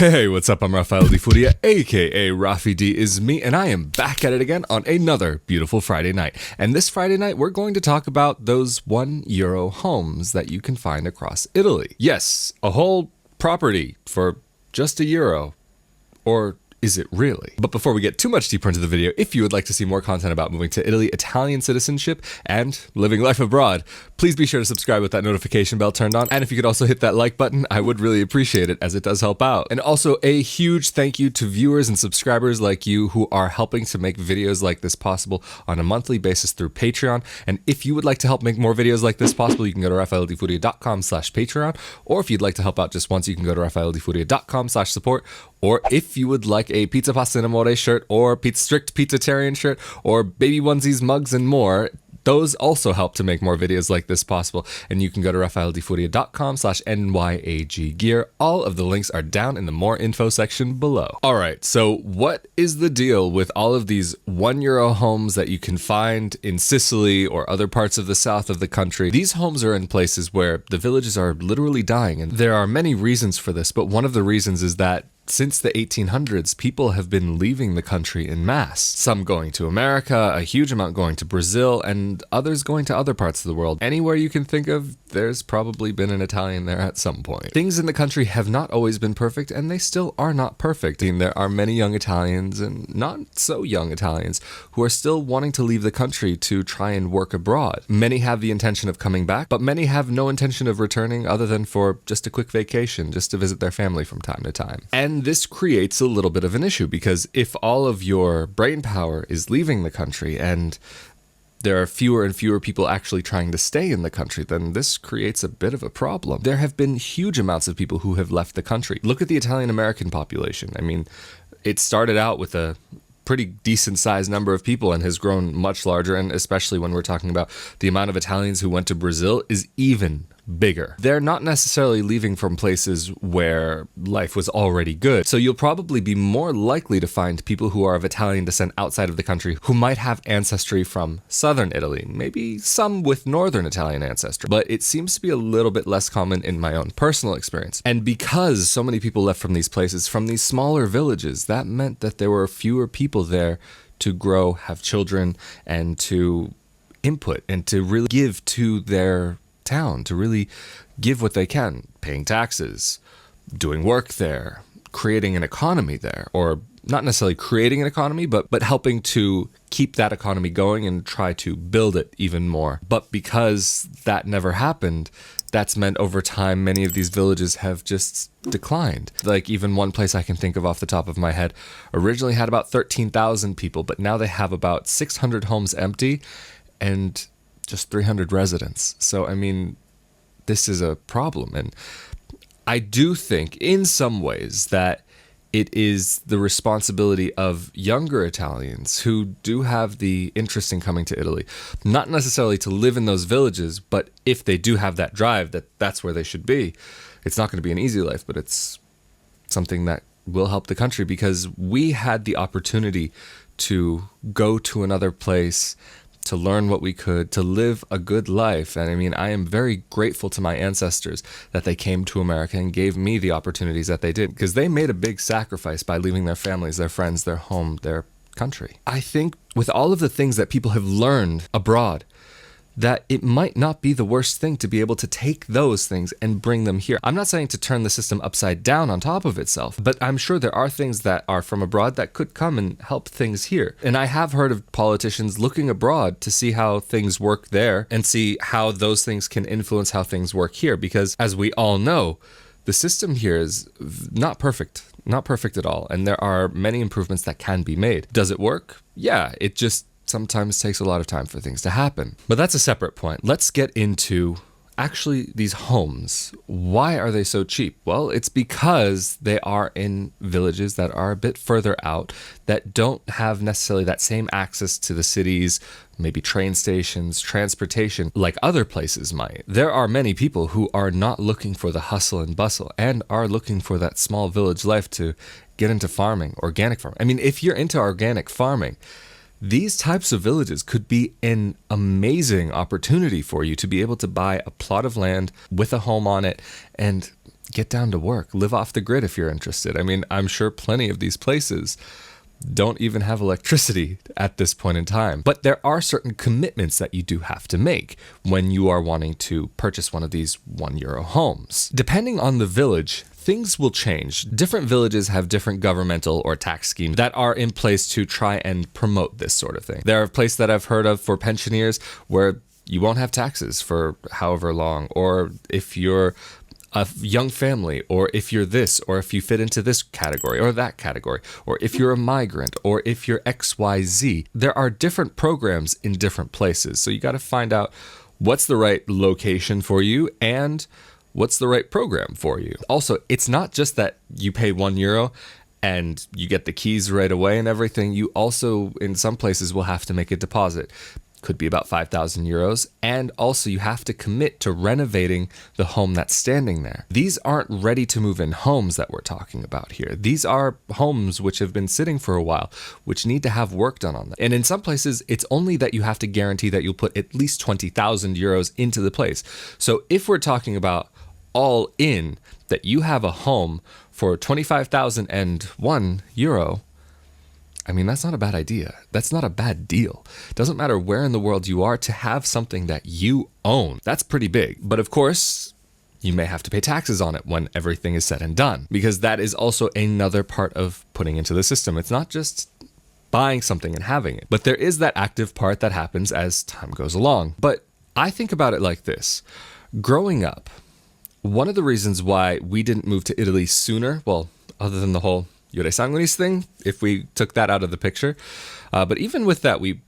Hey, what's up? I'm Rafael de Furia, aka Rafi D is me, and I am back at it again on another beautiful Friday night. And this Friday night, we're going to talk about those €1 homes that you can find across Italy. Yes, a whole property for just €1. Or is it really? But before we get too much deeper into the video, if you would like to see more content about moving to Italy, Italian citizenship, and living life abroad, please be sure to subscribe with that notification bell turned on. And if you could also hit that like button, I would really appreciate it, as it does help out. And also a huge thank you to viewers and subscribers like you who are helping to make videos like this possible on a monthly basis through Patreon. And if you would like to help make more videos like this possible, you can go to rafaeldefuria.com/Patreon. Or if you'd like to help out just once, you can go to rafaeldefuria.com/support. Or if you would like a Pizza Pasta in Amore shirt, or strict Pizzatarian shirt, or baby onesies, mugs, and more, those also help to make more videos like this possible. And you can go to rafaeldefuria.com/NYAG gear. All of the links are down in the more info section below. All right, so what is the deal with all of these €1 homes that you can find in Sicily or other parts of the south of the country? These homes are in places where the villages are literally dying. And there are many reasons for this, but one of the reasons is that since the 1800s, people have been leaving the country en masse. Some going to America, a huge amount going to Brazil, and others going to other parts of the world. Anywhere you can think of, there's probably been an Italian there at some point. Things in the country have not always been perfect, and they still are not perfect. I mean, there are many young Italians and not so young Italians who are still wanting to leave the country to try and work abroad. Many have the intention of coming back, but many have no intention of returning other than for just a quick vacation, just to visit their family from time to time. And this creates a little bit of an issue, because if all of your brain power is leaving the country and there are fewer and fewer people actually trying to stay in the country, then this creates a bit of a problem. There have been huge amounts of people who have left the country. Look at the Italian-American population. I mean, it started out with a pretty decent sized number of people and has grown much larger, and especially when we're talking about the amount of Italians who went to Brazil is even bigger. They're not necessarily leaving from places where life was already good. So you'll probably be more likely to find people who are of Italian descent outside of the country who might have ancestry from southern Italy, maybe some with northern Italian ancestry, but it seems to be a little bit less common in my own personal experience. And because so many people left from these places, from these smaller villages, that meant that there were fewer people there to grow, have children, and to input and to really give to their town, to really give what they can, paying taxes, doing work there, creating an economy there, or not necessarily creating an economy, but helping to keep that economy going and try to build it even more. But because that never happened, that's meant over time many of these villages have just declined. Like even one place I can think of off the top of my head originally had about 13,000 people, but now they have about 600 homes empty and just 300 residents. So, I mean, this is a problem. And I do think in some ways that it is the responsibility of younger Italians who do have the interest in coming to Italy, not necessarily to live in those villages, but if they do have that drive, that's where they should be. It's not going to be an easy life, but it's something that will help the country, because we had the opportunity to go to another place, to learn what we could, to live a good life. And I mean, I am very grateful to my ancestors that they came to America and gave me the opportunities that they did, because they made a big sacrifice by leaving their families, their friends, their home, their country. I think with all of the things that people have learned abroad, that it might not be the worst thing to be able to take those things and bring them here. I'm not saying to turn the system upside down on top of itself, but I'm sure there are things that are from abroad that could come and help things here. And I have heard of politicians looking abroad to see how things work there and see how those things can influence how things work here. Because as we all know, the system here is not perfect at all. And there are many improvements that can be made. Does it work? Yeah, it just sometimes takes a lot of time for things to happen. But that's a separate point. Let's get into actually these homes. Why are they so cheap? Well, it's because they are in villages that are a bit further out, that don't have necessarily that same access to the cities, maybe train stations, transportation, like other places might. There are many people who are not looking for the hustle and bustle and are looking for that small village life to get into farming, organic farming. I mean, if you're into organic farming, These types of villages could be an amazing opportunity for you to be able to buy a plot of land with a home on it and get down to work, live off the grid if you're interested. I mean, I'm sure plenty of these places don't even have electricity at this point in time. But there are certain commitments that you do have to make when you are wanting to purchase one of these €1 homes. Depending on the village, things will change. Different villages have different governmental or tax schemes that are in place to try and promote this sort of thing. There are places that I've heard of for pensioners where you won't have taxes for however long, or if you're a young family, or if you're this, or if you fit into this category or that category, or if you're a migrant, or if you're XYZ. There are different programs in different places. So you got to find out what's the right location for you and what's the right program for you. Also, it's not just that you pay €1 and you get the keys right away and everything. You also, in some places, will have to make a deposit. Could be about €5,000. And also you have to commit to renovating the home that's standing there. These aren't ready to move in homes that we're talking about here. These are homes which have been sitting for a while, which need to have work done on them. And in some places, it's only that you have to guarantee that you'll put at least €20,000 into the place. So if we're talking about all in, that you have a home for €25,001, I mean, that's not a bad idea. That's not a bad deal. Doesn't matter where in the world you are, to have something that you own. That's pretty big. But of course, you may have to pay taxes on it when everything is said and done, because that is also another part of putting into the system. It's not just buying something and having it, but there is that active part that happens as time goes along. But I think about it like this. Growing up, one of the reasons why we didn't move to Italy sooner, well, other than the whole Iure Sanguinis thing, if we took that out of the picture. But even with that, we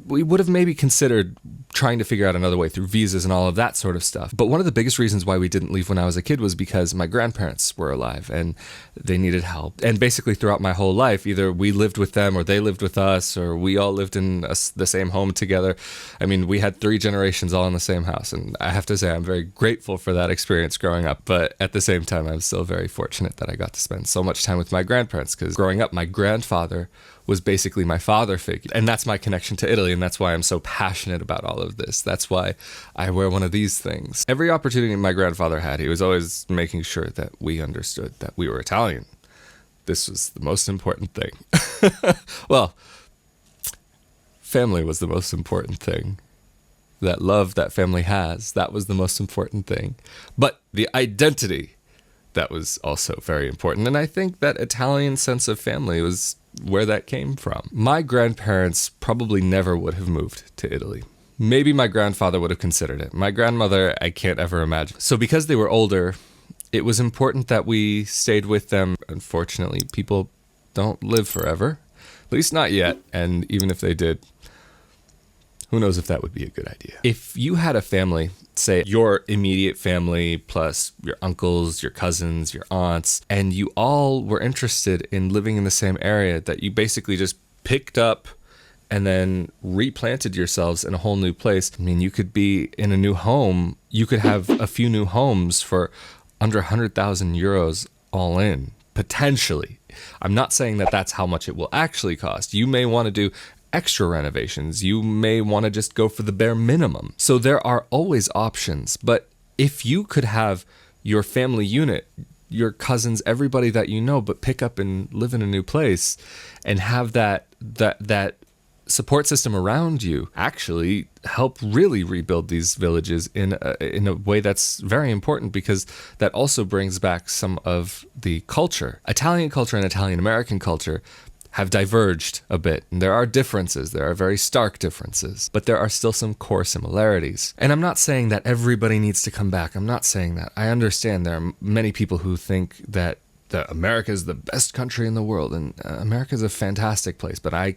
would have maybe considered trying to figure out another way through visas and all of that sort of stuff. But one of the biggest reasons why we didn't leave when I was a kid was because my grandparents were alive and they needed help. And basically throughout my whole life, either we lived with them or they lived with us, or we all lived in the same home together. I mean, we had 3 generations all in the same house. And I have to say, I'm very grateful for that experience growing up. But at the same time, I'm still very fortunate that I got to spend so much time with my grandparents, because growing up, my grandfather was basically my father figure. And that's my connection to Italy. And that's why I'm so passionate about all of this. That's why I wear one of these things. Every opportunity my grandfather had, he was always making sure that we understood that we were Italian. This was the most important thing. Well, family was the most important thing. That love that family has, that was the most important thing. But the identity, that was also very important. And I think that Italian sense of family was where that came from. My grandparents probably never would have moved to Italy. Maybe my grandfather would have considered it. My grandmother, I can't ever imagine. So because they were older, it was important that we stayed with them. Unfortunately, people don't live forever, at least not yet. And even if they did, who knows if that would be a good idea. If you had a family, say your immediate family plus your uncles, your cousins, your aunts, and you all were interested in living in the same area, that you basically just picked up and then replanted yourselves in a whole new place. I mean, you could be in a new home. You could have a few new homes for under €100,000 all in, potentially. I'm not saying that that's how much it will actually cost. You may want to do extra renovations. You may want to just go for the bare minimum. So there are always options. But if you could have your family unit, your cousins, everybody that you know, but pick up and live in a new place and have that support system around you, actually help really rebuild these villages in a way that's very important, because that also brings back some of the culture. Italian culture and Italian American culture have diverged a bit. And there are differences. There are very stark differences, but there are still some core similarities. And I'm not saying that everybody needs to come back. I'm not saying that. I understand there are many people who think that America is the best country in the world, and America is a fantastic place, but I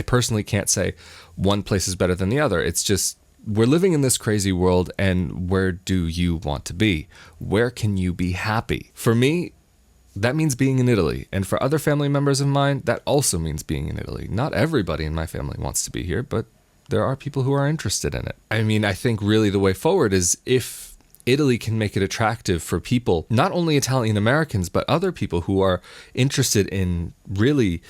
personally can't say one place is better than the other. It's just, we're living in this crazy world, and where do you want to be? Where can you be happy? For me, that means being in Italy. And for other family members of mine, that also means being in Italy. Not everybody in my family wants to be here, but there are people who are interested in it. I mean, I think really the way forward is if Italy can make it attractive for people, not only Italian Americans, but other people who are interested in really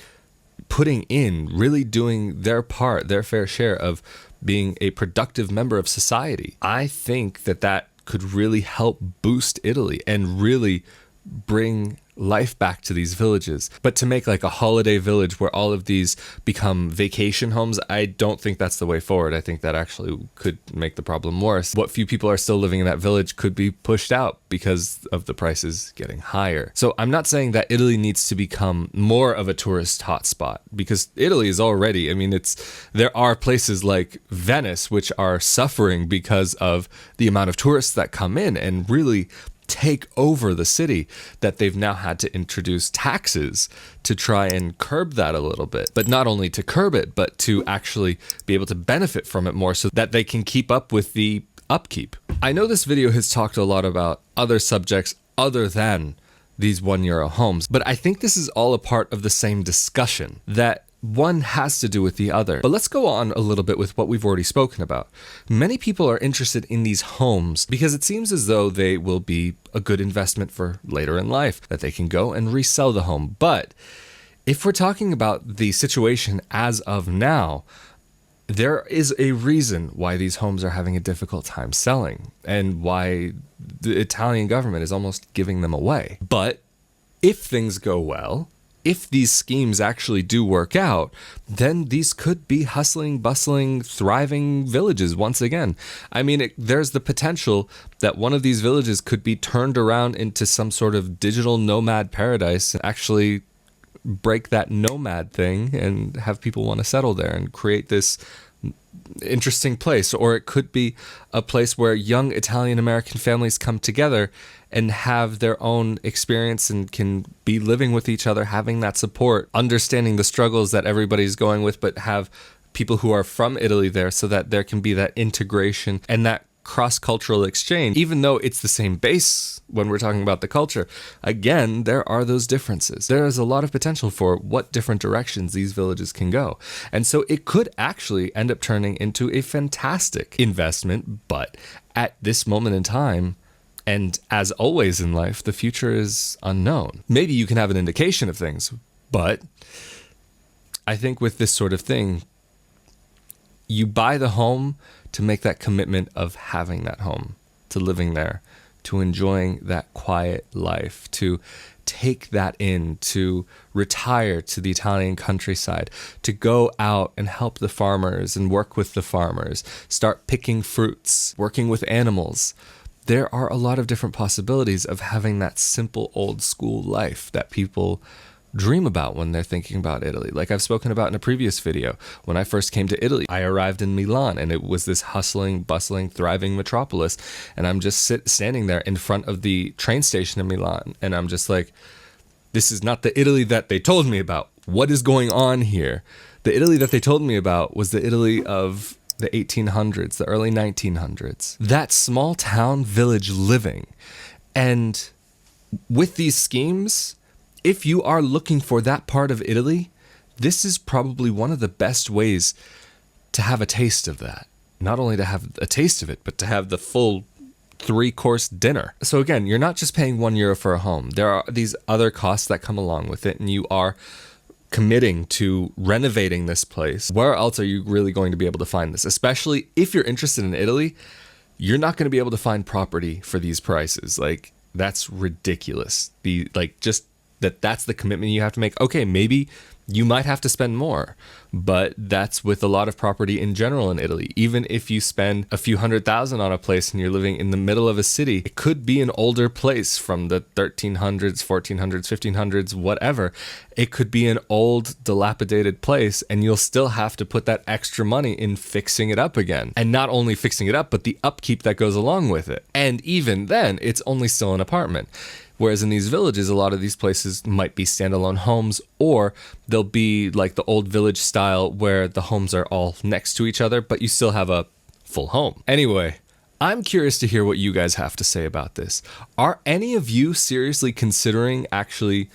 putting in, really doing their part, their fair share of being a productive member of society. I think that that could really help boost Italy and really bring life back to these villages. But to make like a holiday village where all of these become vacation homes, I don't think that's the way forward. I think that actually could make the problem worse. What few people are still living in that village could be pushed out because of the prices getting higher. So I'm not saying that Italy needs to become more of a tourist hotspot, because Italy is already, I mean, there are places like Venice which are suffering because of the amount of tourists that come in and really take over the city, that they've now had to introduce taxes to try and curb that a little bit. But not only to curb it, but to actually be able to benefit from it more so that they can keep up with the upkeep. I know this video has talked a lot about other subjects other than these €1 homes, but I think this is all a part of the same discussion, that one has to do with the other. But let's go on a little bit with what we've already spoken about. Many people are interested in these homes because it seems as though they will be a good investment for later in life, that they can go and resell the home. But if we're talking about the situation as of now, there is a reason why these homes are having a difficult time selling and why the Italian government is almost giving them away. But if things go well, if these schemes actually do work out, then these could be hustling, bustling, thriving villages once again. I mean, there's the potential that one of these villages could be turned around into some sort of digital nomad paradise and actually break that nomad thing and have people want to settle there and create this interesting place. Or it could be a place where young Italian American families come together and have their own experience and can be living with each other, having that support, understanding the struggles that everybody's going with, but have people who are from Italy there so that there can be that integration and that cross-cultural exchange. Even though it's the same base when we're talking about the culture, again, there are those differences. There is a lot of potential for what different directions these villages can go. And so it could actually end up turning into a fantastic investment, but at this moment in time, and as always in life, the future is unknown. Maybe you can have an indication of things, but I think with this sort of thing, you buy the home to make that commitment of having that home, to living there, to enjoying that quiet life, to take that in, to retire to the Italian countryside, to go out and help the farmers and work with the farmers, start picking fruits, working with animals. There are a lot of different possibilities of having that simple old school life that people dream about when they're thinking about Italy. Like I've spoken about in a previous video, when I first came to Italy, I arrived in Milan and it was this hustling, bustling, thriving metropolis. And I'm just standing there in front of the train station in Milan. And I'm just like, this is not the Italy that they told me about. What is going on here? The Italy that they told me about was the Italy of the 1800s, the early 1900s. That small town village living. And with these schemes, if you are looking for that part of Italy, this is probably one of the best ways to have a taste of that. Not only to have a taste of it, but to have the full 3-course dinner. So again, you're not just paying €1 for a home. There are these other costs that come along with it, and you are committing to renovating this place. Where else are you really going to be able to find this? Especially if you're interested in Italy, you're not going to be able to find property for these prices. Like, that's ridiculous. That's the commitment you have to make. Okay, maybe you might have to spend more, but that's with a lot of property in general in Italy. Even if you spend a few $100,000 on a place and you're living in the middle of a city, it could be an older place from the 1300s, 1400s, 1500s, whatever. It could be an old, dilapidated place, and you'll still have to put that extra money in fixing it up again. And not only fixing it up, but the upkeep that goes along with it. And even then, it's only still an apartment. Whereas in these villages, a lot of these places might be standalone homes, or they'll be like the old village style where the homes are all next to each other, but you still have a full home. Anyway, I'm curious to hear what you guys have to say about this. Are any of you seriously considering actually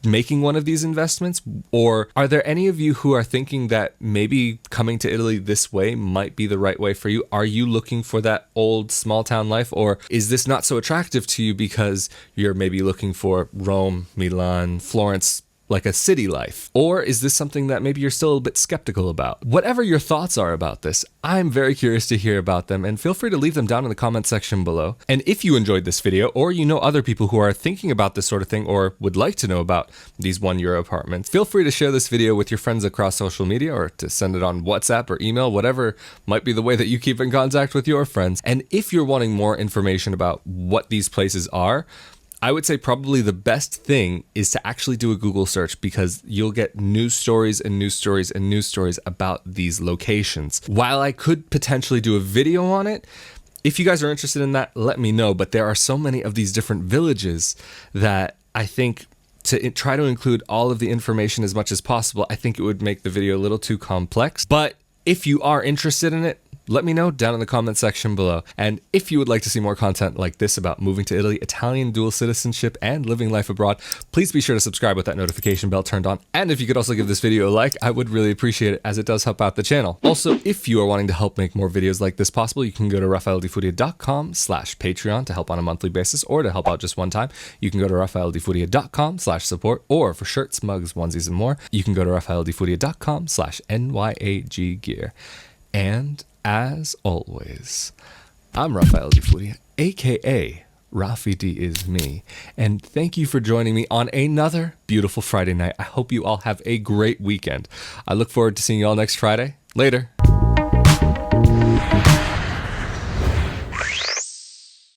making one of these investments? Or are there any of you who are thinking that maybe coming to Italy this way might be the right way for you? Are you looking for that old small town life? Or is this not so attractive to you because you're maybe looking for Rome, Milan, Florence, like a city life? Or is this something that maybe you're still a bit skeptical about? Whatever your thoughts are about this, I'm very curious to hear about them, and feel free to leave them down in the comment section below. And if you enjoyed this video, or you know other people who are thinking about this sort of thing or would like to know about these €1 apartments, feel free to share this video with your friends across social media, or to send it on WhatsApp or email, whatever might be the way that you keep in contact with your friends. And if you're wanting more information about what these places are, I would say probably the best thing is to actually do a Google search, because you'll get news stories and news stories and news stories about these locations. While I could potentially do a video on it, if you guys are interested in that, let me know. But there are so many of these different villages that I think to try to include all of the information as much as possible, I think it would make the video a little too complex. But if you are interested in it, let me know down in the comment section below. And if you would like to see more content like this about moving to Italy, Italian dual citizenship, and living life abroad, please be sure to subscribe with that notification bell turned on. And if you could also give this video a like, I would really appreciate it, as it does help out the channel. Also, if you are wanting to help make more videos like this possible, you can go to rafaeldifuria.com/Patreon to help on a monthly basis, or to help out just one time, you can go to rafaeldifuria.com/support, or for shirts, mugs, onesies, and more, you can go to rafaeldifuria.com/NYAGgear. And as always, I'm Rafael Di Furia, aka Rafi D is me, and thank you for joining me on another beautiful Friday night. I hope you all have a great weekend. I look forward to seeing you all next Friday. Later.